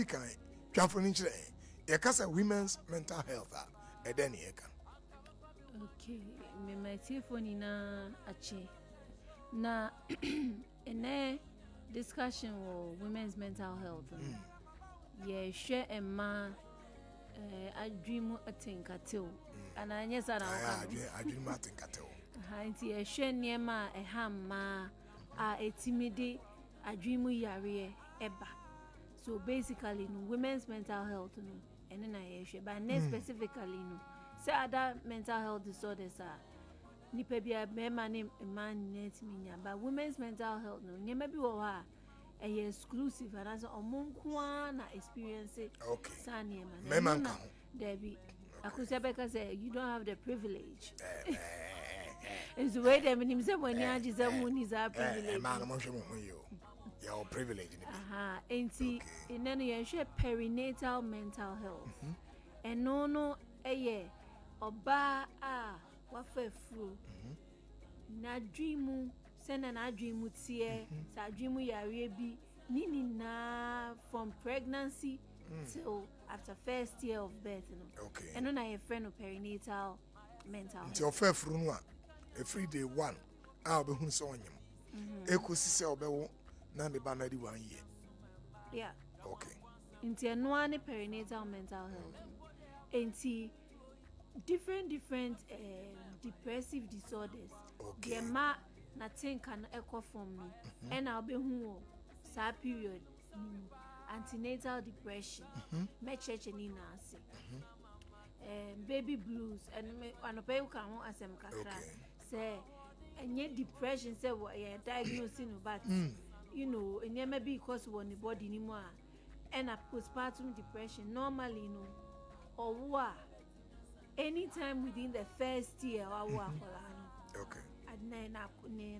di kan twafo ni kire ye kasa women's mental health e den ye kan. Okay, me my telephone na ache na ene discussion on women's mental health. Yeah, share a man I dream atinkatel and I yes I dream atinkatel. Hanti a share near ma a ham ma a timide a dream yare eba. So basically no women's mental health no and then I share but not specifically no. Say other mental health disorders are nipa bia be man net minya but women's mental health no nyema bi wo ha e exclusive and as omonkwa na experience okay sane man memanga there be akusabeka say you don't have the privilege is the way them him say when you are is a privilege man mo hwe mo yo your privilege ni enti inene ye hwe perinatal mental health and no oba wafa furu na dreamu send na dreamu tie sa dreamu yare bi nini na from pregnancy till after first year of birth no okay and na your friend of perinatal mental health your fair furu no every day one be hu so onyem ekosi se obewo na ne ba na di 1 year yeah okay into no ne perinatal mental health enti different depressive disorders okay ma na think can echo from no and I'll be who sa period antenatal depression me church ni na say baby blues and me anope kan ho asem kakra say enye depression say what you diagnosing but you know enye maybe because one the body ni mo and a postpartum depression normally no or what anytime within the first year okay and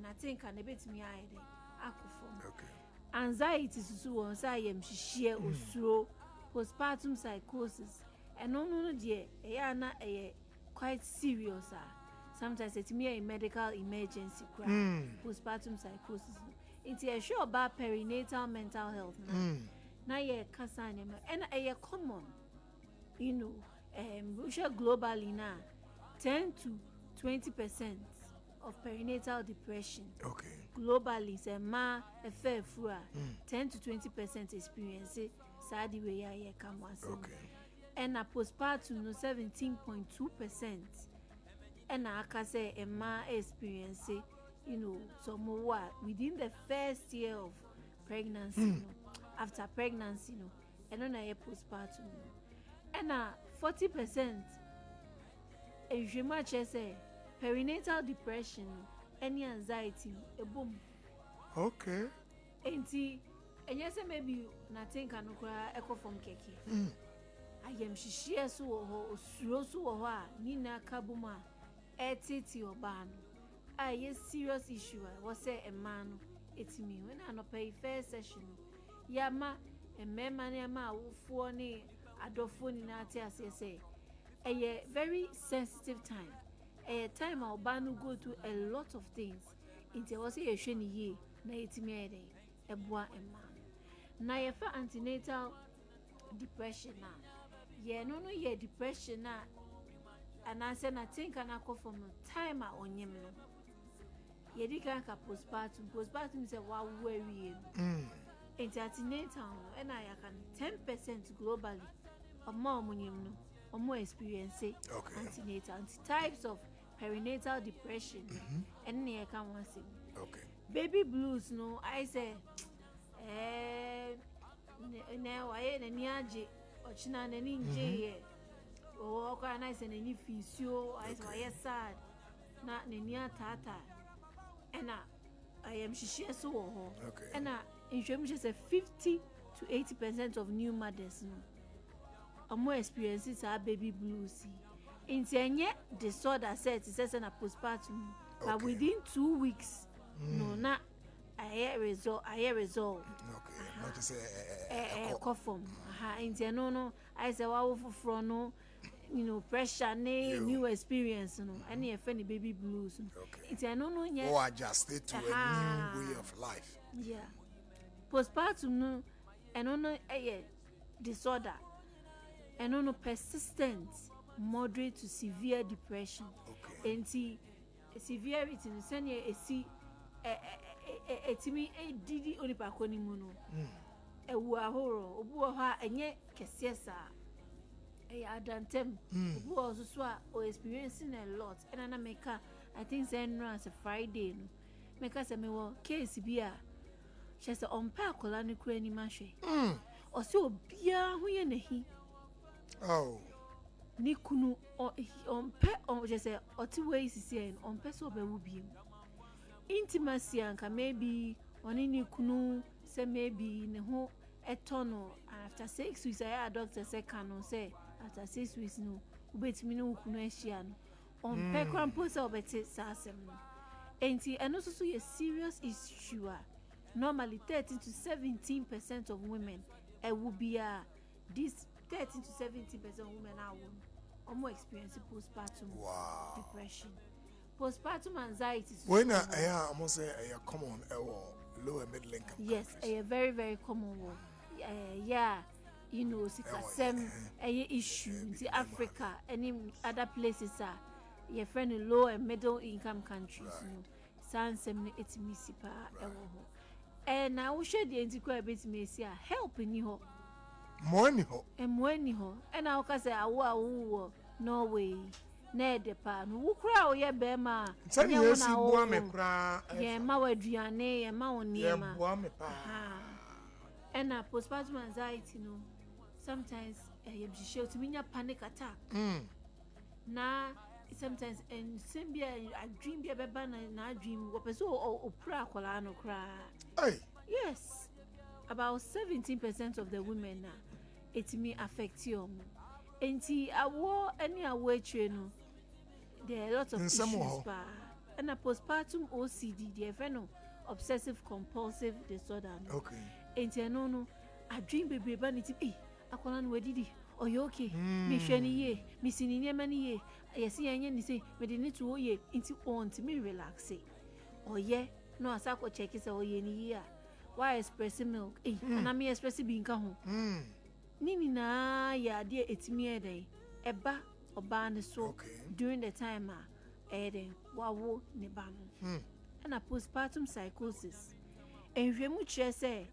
I think I bit me ide akufo okay anxiety susu won say am hihie osuro postpartum psychosis and no de na quite serious sometimes it me a medical emergency postpartum psychosis it's a sure about perinatal mental health na ye kasa and common you know globally now 10 to 20% of perinatal depression okay globally say ma a fair fura 10 to 20% experience sad way ya come okay and a postpartum no 17.2% and aka say a ma experience you know so more within the first year of pregnancy after pregnancy no and on a postpartum and 40% e much say perinatal depression any anxiety a boom okay enti enye say maybe na think anokra echo from keke ayem hihie so wo osuro so wo a ni na kabuma etiti oba no a serious issue was say a man etimi when I no pay first session yama emema ne ma awofo ne adofo ni na ati ase say a very sensitive time a time our banu go through a lot of things into was a sheni ye na etimi ede eboa emma na ye fa antenatal depression na ye no ye depression na and I said I think I call from time a onyem no ye di kan ka postpartum say wa worry antenatal and I can 10% globally of more onyem no or more experience antenatal types of perinatal depression and near can one say okay baby blues no I say now I na ni age ochina na ni nje o kwa na say na ni fisio I say sad na ni atata and I am shishie so ho and in say 50 to 80% of new mothers no more experiences are baby blues into any disorder set is na postpartum but within 2 weeks no na I result okay not to say cough into no I say wa for no you know pressure new experience no and your friend baby blues it's no or adjusted to a new way of life yeah postpartum no and no disorder. And no persistent, moderate to severe depression. Okay. And severity no send a see etimi e didi onipa koni mu no. Ewu ahoro obu ha enye kese sa. Adantem obu also so or experiencing a lot. And na make I think say no as a Friday no. Make say me wo case bi a she say ompa akola ne kura ni mahwe. O se obia hu ye nahi. Oh. Ni kunu on je say oti wey sisi on person obewu biem. Intimacy anka maybe oni ni kunu say maybe ne ho etono after 6 weeks I doctor say canon say after 6 weeks no ubetimi no kunu ehia no on pe krampo say obeti sasem no. Enti eno so a serious issue. Normally 13 to 17% of women will be this 13 to 17% of women are more experiencing postpartum depression. Postpartum anxiety. When I almost say a common lower middle income. Yes, a very, very common one. Yeah, you know, some issue in Africa, any other places are your friend in low and middle income countries. Sans some it's misipa. And I will share the antiquary bit may see help in you. Money ho. And when you and I'll say, no way. Ned the pan, who crow ye bema. Tell me, yes, you cry. Yeah, Mawa Driane, and Mawan near ma. And a postpartum anxiety, no. Sometimes I am show to me a panic attack. Now, sometimes and Simbia, I dream be a banner and I dream what is or pracolano cry. Yes, about 17% of the women now, it may affect you. And I wore any away train. There are a lot of issues. And a postpartum OCD, the friend obsessive compulsive disorder. Okay. And no, I dream baby vanity. I call on where did he? Oh, you okay? Me shani ye, missing in many ye. I see any say, but they need to ye into on to me relax. Oh, yeah, no, a sack or check is all ye year. Why expressing milk? And I'm expressing being come home. Nini na ya dear it's me a day. Eba or ban the so during the time eden wawo ne bano. And a postpartum psychosis. And we much say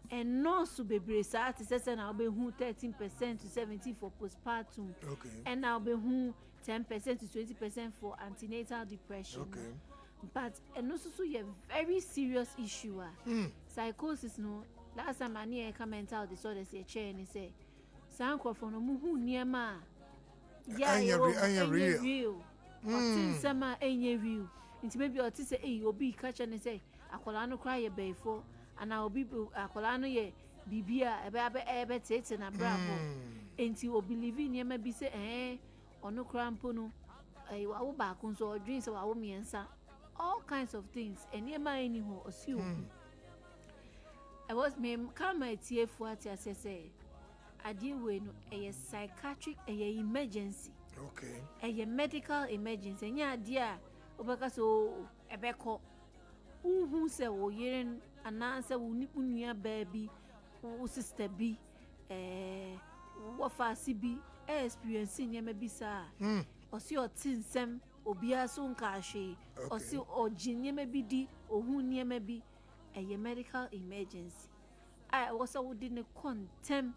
and no so be bresa says and I'll be who 13% to 17% for postpartum. Okay. And I'll be who 10% to 20% for antenatal depression. Okay. But and also so a very serious issue. Psychosis no. Last time I near a mental disorder say chair and say, Sanko from a muhu near ma. Yeah, real. Sama ain't real. It's maybe or say, you'll be catch and say, a colano cry a bay for, and I'll be a colano ye, bibia, a baby, a tates and a bravo. And you will believe in ye maybe say, or no crampono, a wow back on so dreams of our me and son. All kinds of things, and near my anyhow, assume. I was me come at here for what I say. I deal with a psychiatric emergency. Okay. A medical emergency. And yeah, dear, Obaka so a beco. Who say, oh, yerin an answer will nip near baby, who sister be, what fast be, experiencing ye maybe, sir. Or see your tin sem, or be a soon cashe, or see or gin maybe di, or who near maybe. A medical emergency. I was a wooden contem.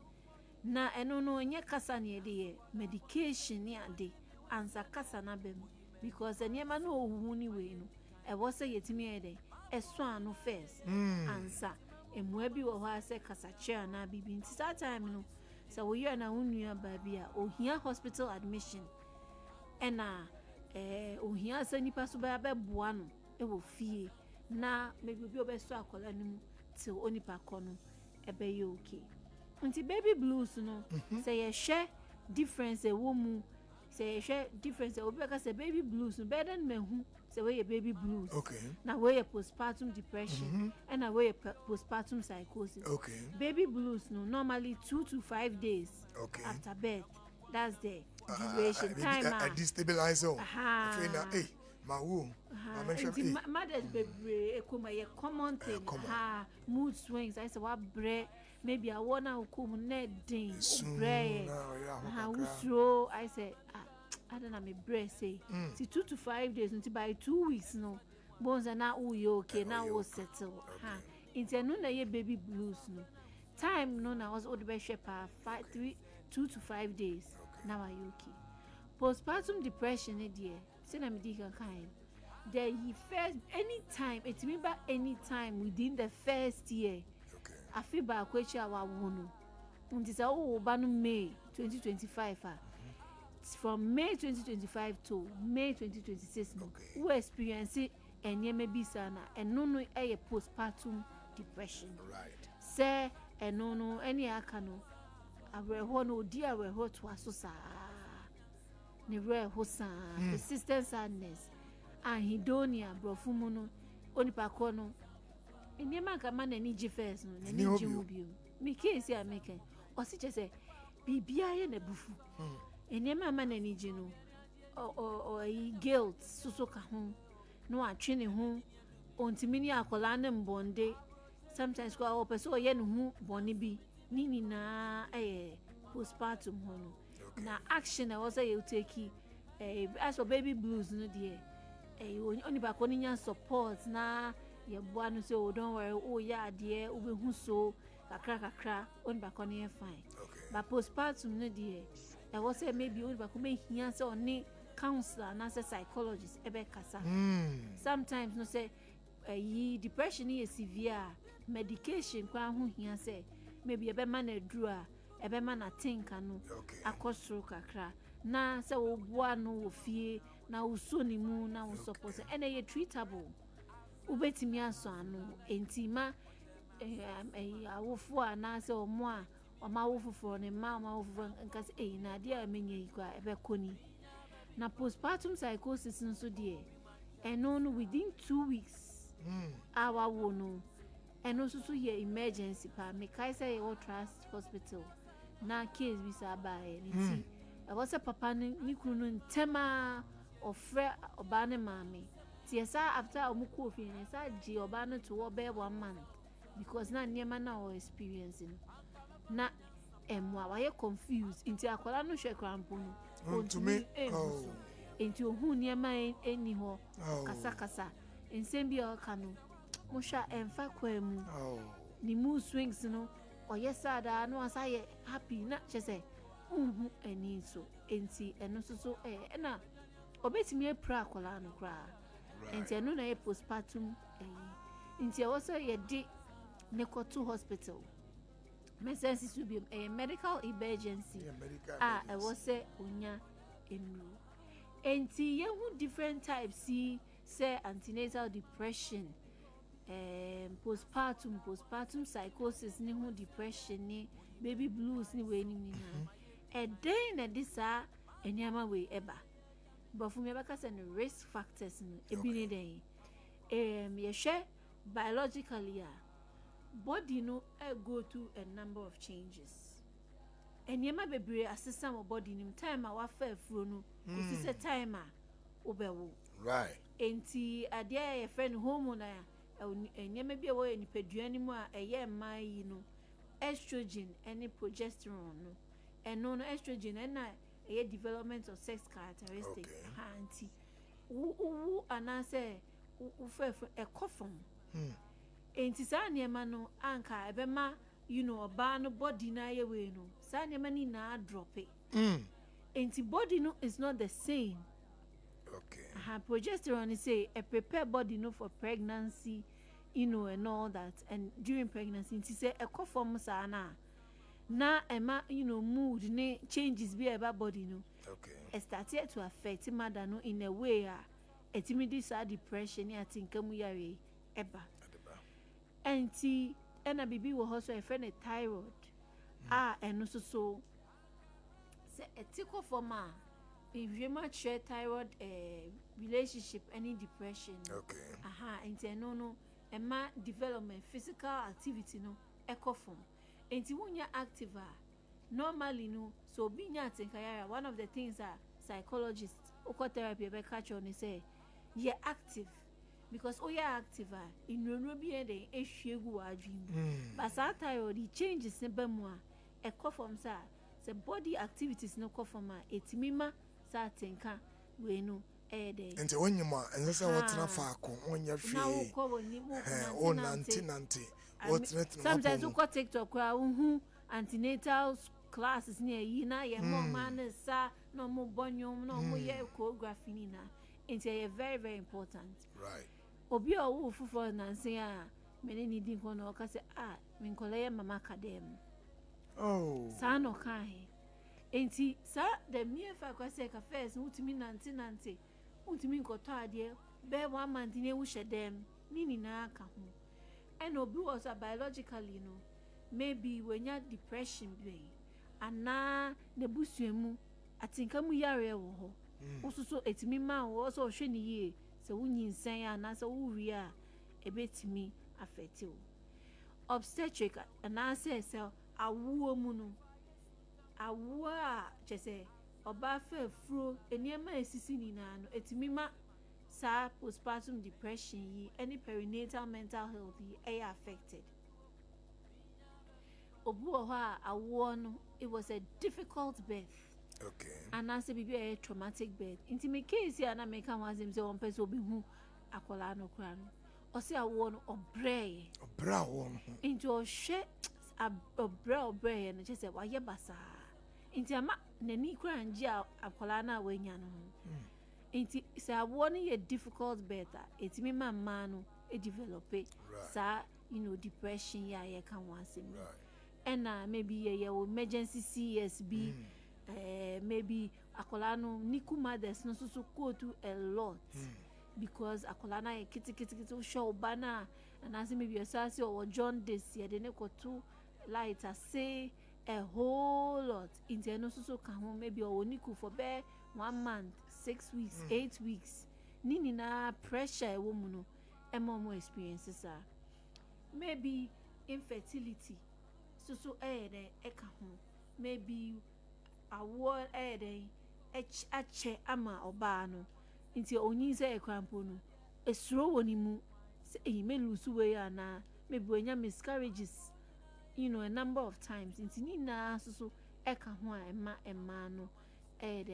Na eno no nye kasa ne de medication ne ade ansa kasa na bem because ene ma no ohu ni we no e wo se yetimi ede e so anu first ansa emu abi wo ha se kasa chair na bibi nti that time no so wo ye na unua ba bia ohia hospital admission ena ohia se nipa so ba boa no e wo fie na maybe obi obeso akola nim till onipa kono ebe ye okay until baby blues no say ye share difference a woman say ye share difference obi ka say baby blues no better than mehu say we baby blues okay na we postpartum depression and na we postpartum psychosis okay baby blues no normally 2 to 5 days after birth that's the duration time a destabilizer my womb. Mothers be a common thing. Mood swings. I say what bread maybe I wanna come net ding Soon, how slow I say I don't know me breast say see 2 to 5 days until by 2 weeks no bones are now okay now we settle into no na ye baby blues no time no na was old be shape 2 to 5 days now are you okay postpartum depression dear say na me di kan the first anytime it mean by any time within the first year I feel ba kwachi awa wono until say ba no May 2025 from May 2025 to May 2026 we experience enye maybe sana eno no e postpartum depression right say eno no any aka no aweho no odi aweho to aso saa ne reho saa persistent sadness anhedonia brofumu no onipa ko no eni ma ka ma na ni gi first no na ni gi mu bio me case ya make o si che say bibia ye na bufu eni ma na ni gi no o guilt so ka ho no atwe ne ho ontimi ni akola ne mbonde sometimes ko o person ye ne ho boni bi ni na postpartum ho no na action I was you take as for baby blues no there only back on your support na your boy no say oh don't worry oh yeah dear we who so kakra on back on your fine but postpartum no there I was say maybe only back make here say on counselor na say psychologist ebe kasa sometimes no say depression is severe medication kwa hu here say maybe ebe man edru a ebe man think anu akosoro kakra na say wo boa no wo fie na wo so ni mu na wo support and ye treatable ubetimi aso anu entima awofo na say omo a oma wofoforo ne ma oma wofoforo nka say na de a menye ikwa ebe koni na postpartum psychosis nso de eno no within 2 weeks awa wo no eno so ye emergency pa me kai say e trust hospital na case bi sa ba ni I was a papa ni kunu ntema ofre oba ne mame ti esa after omuko ofin esa ji oba no to obe 1 month because na niema na o experiencing na emwa wa ye confused inti akola no hwe krampo no ontumi inti ohun niema eni ho kasa ensem bi o ka no mo hwa emfa kwa mu ni mood swings no o yesa da no asa ye happy na chese eni so enti eno so na obetimi epra akola no kra enti eno na ye postpartum enti e was ye di ne to hospital emergency to be a medical emergency I was say onya enu enti ye hu different types say antenatal depression postpartum psychosis ni hu depression ni baby blues ni we ni na day na disa enyama we eba but for me baka say no risk factors no ebi ni den ye hwe biologically body no go through a number of changes enyama bebre asesa mo body nim time a wa fa afuro no ko say time a obewo right enti ade ye friend hormone enyama bi e wo nipadua ni mu a eye man yi no estrogen and progesterone no eno no estrogen na a development of sex characteristics anti wu anase u e kofom enti sa niema no anka ebema oba no body na ye we no sa niema ni na drop it enti body no is not the same progesterone say a prepare body no for pregnancy and all that and during pregnancy enti say e kofom sa na ema mood ne changes be about body no it started to affect mother no in a way etimidi sa depression ya tinkamu yare eba enti ena bibi wo hoso e friend thyroid eno so se etiko forma if you match thyroid relationship any depression enti no ema development physical activity no ekofom enti wunya active normally no so binya tinkayara one of the things that psychologists therapy be catch on say you're active because we are active in no be a shegu dream. But that thyroid changes in bemwa a cough from sa the body activities no cough from it mima sa tinka we no a day. And when you ma and that's what Rafako on your feet. Oh, nanti. Sometimes you got TikTok who antenatal classes near Yina, your mom man no more bonyum, no more choreography. It's very, very important. Right. Obi a wo fufu na nse a mene ni di nko na o ka se min koleye mama kadem. Oh. Sa no kai. Enti sa the mere fa kwa se ka first utimi nante. Utimi nkoto ade be 1 month ni wu shedem ni na aka ho. And obi was biologically no maybe when you depression be ana ne busuemu atinka mu yare wo ho. Ususo etimi ma wo so hwe ni ye. So unyin na so uri a ebetimi affect you obstetric and answer so awu mu no awu a chese oba fa furo eniema esisi ni na no etimi ma sa postpartum depression yi any perinatal mental health yi affected obu ho a awu no it was a difficult birth. Okay. And as a baby a traumatic birth. Intimate case here na make am was him say one person obi hu akola no kra no. O say awo no obrey. Obra won. Into o hwe obrey no say wa ye basa. Inti ama nani kra nji akola na wanya no. Inti say awo no ye difficult birth. Etimi mama no e develop sa depression ya ye kan wansem. Right. And maybe ye emergency CSB. Maybe akolano niku mothers no so go to a lot because akolana kiti show bana and as maybe yourself or John this year they go to light say a whole lot in the no so can home maybe or niku for be 1 month 6 weeks 8 weeks nini na pressure a woman no emomo experiences are maybe infertility so eka home maybe award eche ama oba no nti onyi se ekrampo no esuro woni mu se me lose way na maybe enya miscarriages a number of times nti ni na so eka ho a ema no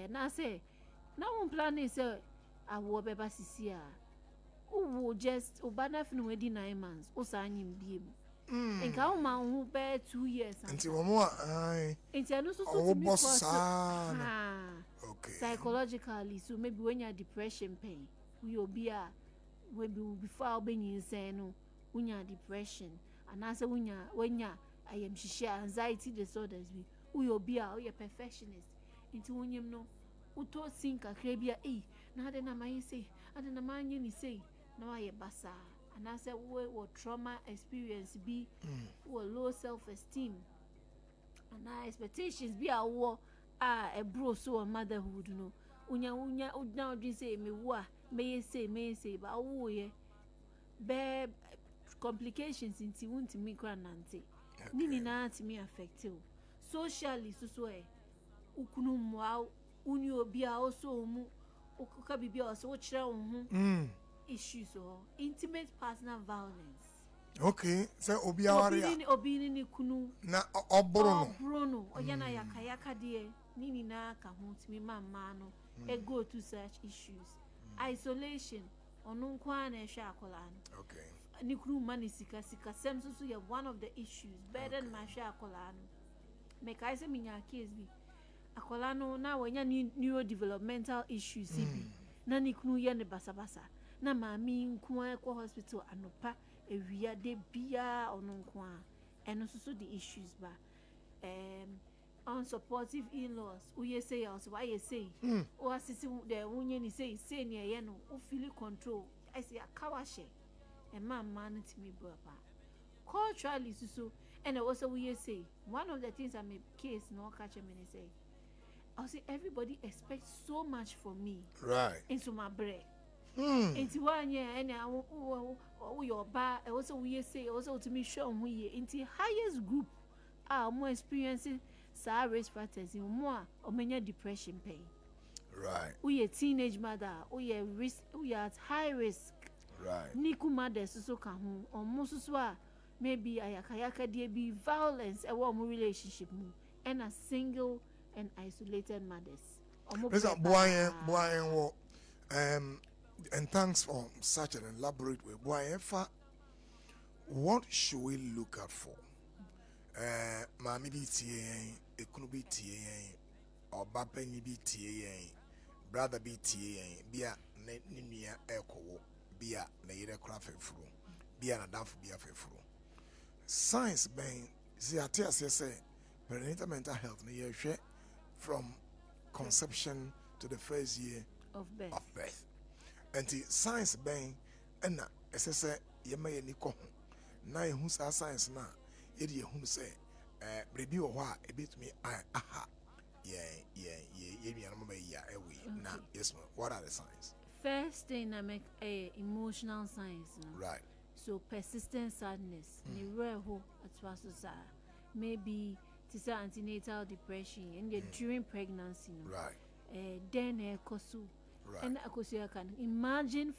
na say na one plan is awo beba sisi a wo just obana finu we di 9 months o sa anyim biem nka o ma ho be 2 years nti wo mo ai nti anu so to me okay psychologically so maybe when you depression pain we obi a we before obenyin say no unya depression and as when you I am anxiety disorders we obi a we perfectionist nti wonyem no uto think akra bia na de na man say ade na man ni say na wa ye basa and I said we trauma experience be we low self-esteem and our expectations be a war a bro so motherhood no unya now do say me wa me say but wo ye be complications into won't me kra nante nini na me affect you socially so ukunu mwa uni obi a also mu okuka bibia also wo kire wo hu issues or intimate personal violence. Okay, so obi ni kunu na obro no oyana yakayaka de nini na ka ho timi mama no e go to such issues. Isolation onu kwa na ehwe akola no. Okay. Ni kunu mani sika sem so ye one of the issues burden ma hwe akola no. Make I say minya case bi akola no na wanya neurodevelopmental issues bi na ni kunu ye ne basabasa na mami nko ekwo hospital anopa ewia de bia ono nko a eno so the issues ba unsupportive in-laws uye say also why you say o asisi de wunye ni say ne ye no o feel control I say akawashe e mama no timi baba culturally so and also we say one of the things I make case no catch me say I say everybody expects so much from me right into my bread Inti wanye ene wo your ba e also we say also to me show who ye inti highest group more experiencing risk factors in more or many depression pain right we a teenage mother we a risk we are at high risk Right. Niku mothers so ka ho omo so a maybe ayakayaka dey be violence e wo mo relationship mu and a single and isolated mothers. Listen, boy, and thanks for such an elaborate way. Boy, what should we look out for? Mami bi tie, ekunu bi tie, oba penyi bi tie, brother bi tie, bia ne nua ekowo, bia na yire kra fefuru, bia na danfo bia fefuru. Science ben see atiase say perinatal mental health na ye hwe from conception to the first year of birth. And the science ben and say ye may ni ko ho na ye hu sa science na ye de hu say baby o ho a e bit me aha ye no ma ya ewe na yes ma. What are the signs? First thing I make emotional signs no? Right. So persistent sadness ni rare ho atwa so sa maybe it's antenatal depression and during pregnancy no? Right. Then kosu right. And akosu can imagine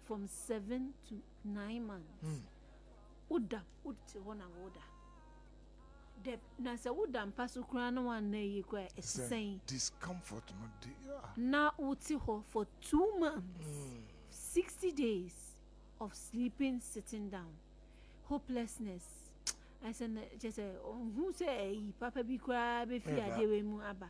from 7 to 9 months uda uti wona woda de na se woda mpaso kura no wan na yi kwa esisen discomfort no dey na uti ho for 2 months 60 days of sleeping sitting down hopelessness. I said just who say papa bi kwa be fi ade we mu aba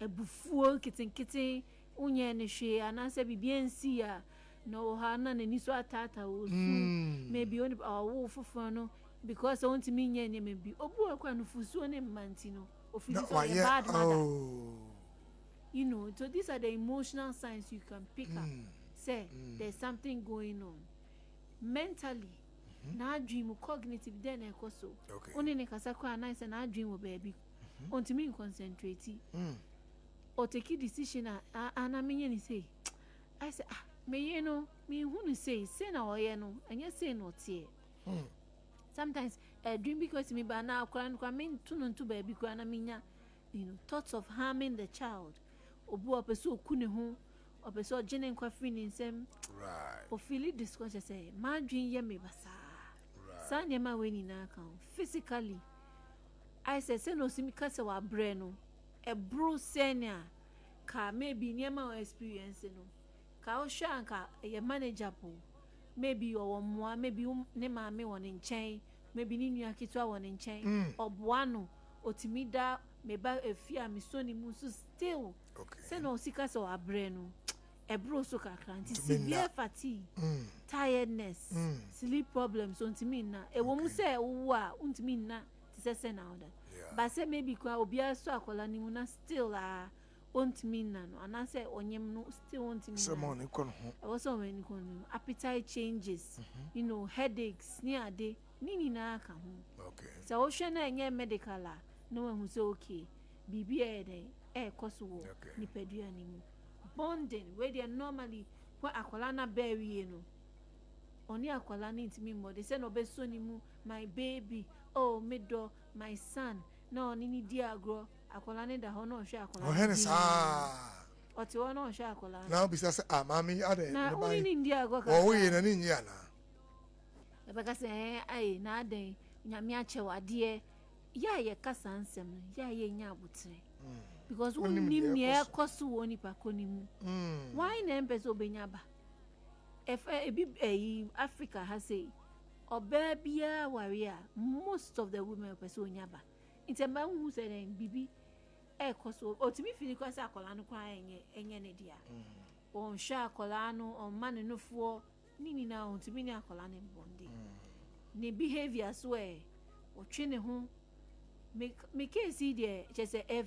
ebufuo kitten unye ne hwe anase bibia nsi a no ha na nani so atata wo su maybe on wo fofo no because I want to mean nye maybe obu akwa no fusuo ne manti no ofili so a bad mother. You know, so these are the emotional signs you can pick up. Say there's something going on mentally. Na dream cognitive then ekoso only ne kasa kwa na say na dream wo baby onti me concentrate or take decision ana me ni say I say me you know me who ni say na oye no anya say no tie sometimes a dream because me ba na kwa me to baby kwa na minya you know thoughts of harming the child obu opeso oku ne ho opeso gene kwa free ni nsem right o feel discourse say ma dream ye me basa Sanyama weni na account physically. I said, "Send us me kasa wa breno. A bro senior ka maybe nyama experience no. Ka o shanka a manageable. Maybe or more, maybe ne mame one in chain, maybe ni nua kitwa one in chain. Or buano or timida me ba a fear mi soni musu still. Send us kasa wa breno. A bro so kakranti severe fatigue, tiredness, sleep problems untimi na e wo mu se wo a untimi na ti se na oda but say maybe kwa obia so akola ni mu na still untimi na no ana say onyem no still untimi na so mo ni ko no e wo so when ko no appetite changes you know headaches ni ade ni na aka ho so wo hwe na enye medical no we hu say okay bibi e dey e koso wo ni pedua ni mu bonding where they are normally when akwala na bury no oni akwala na intimi mo they say no be so ni mu my baby oh me do my son no oni ni di agro akwala ne da ho no hwe akwala oh hen sa o ti wo no hwe akwala na obi say mami ade na oni ni di agro ka o wo ye na ni nyi ana e be ka say ai na aden nyame ache wade ya ye kasa nsem ya ye nya abutire because we need me kosu woni pa konimu why na empeso benyaba if Africa has say obebia warrior most of the women peso nyaba itemba hu say bibi kosu otimi fini kwasa akola no kwa enye ne dia on sha akola no on man no fo nini na otimi ni akola ne bonde ne behavior so o twene ho make see there just if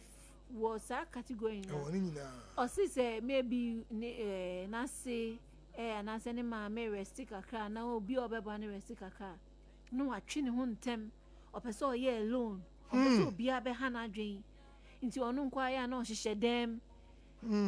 was a category or say maybe na say na say ne ma me rest kakra na obi obeba ne rest kakra no atwe ne ho ntem opese o ye alone opese obi abeha na adwen nti onu nkwa ya na o hihye dem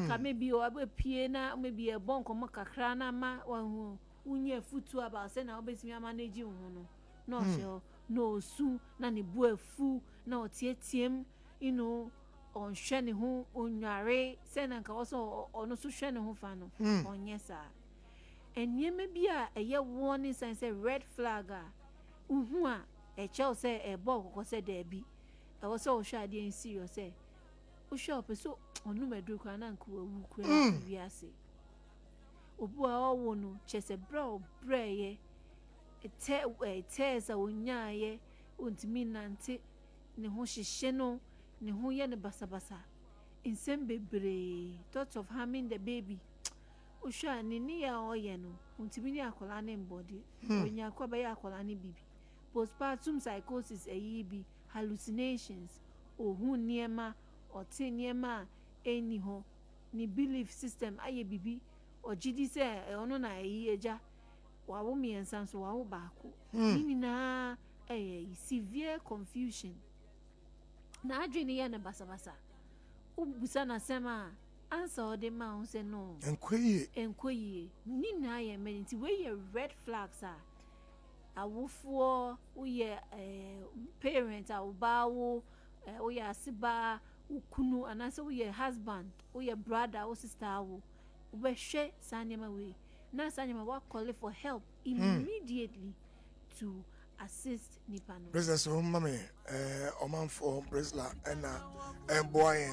ka maybe o abepie na maybe e bon komo kakra na ma wahu unye futu about say na obetimi manage wo no no hye no su na ne bu afu na o tietiem you know on hwene ho onware se na nka wo so ono so hwene ho fa no onye sa Enyeme bi a eye warning sign say red flag a uhu a echel say e bo kokko say there bi e wo say wo hwa ade en serious say wo hwa opeso onu medru kwa na nko wu kura wi ase obu a owo no chese bra ye ete sa wonya ye ontimi nante ne ho hyehye no ne ho ye ne basabasa insem bebre thought of harming the baby Usha ni ya oye no ontimi ni akola ne mbodi onya akoba ya akola ne bibi postpartum psychosis bi hallucinations ohun niema otin niema eni ho ni belief system aye bibi ogidi se ono na eja wawo miensa so wawo baako ni na severe confusion na adwene ye ne basabasa ubusa na sema answer ode ma on say no enkoyi ni na ye me nti we ye red flags a awofo uye parent awbawo uye asiba ukunu anase uye husband uye brother or sister awo ubehwe sanyema we na sanyema wa call for help immediately to assist nipano President so mama oman for Bresla and boy